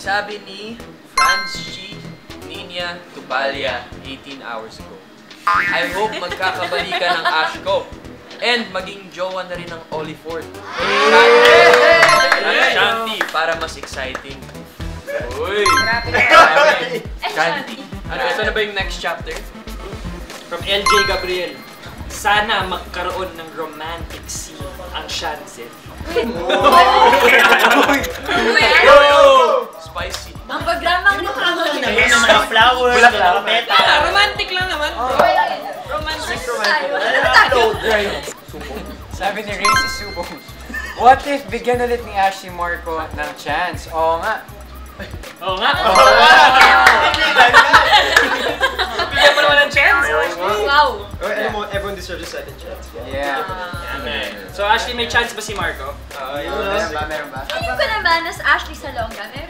Sabi ni Franz G. Nina Tubalia 18 hours ago. I hope magkakabalikan ng Ashko and maging jowa na rin ng Oliford. Shanti para mas exciting. Uy! Shanti. Ito na ba yung next chapter? From LJ Gabriel. Sana magkaroon ng romantic scene ang Shanzef. Spicy. Ang programang mga flowers, mga peta. Romantic lang naman. Romantic. Sabi ni Racy Subo, what if bigyan ulit ni Ashley Marco ng chance? Oo nga. Oo nga. Bigyan mo naman ng chance. Wow! Everyone deserves a second chance. Yeah. So Ashley, may chance ba si Marco? Meron ba? Tingin ko naman na sa Ashley Salonga, meron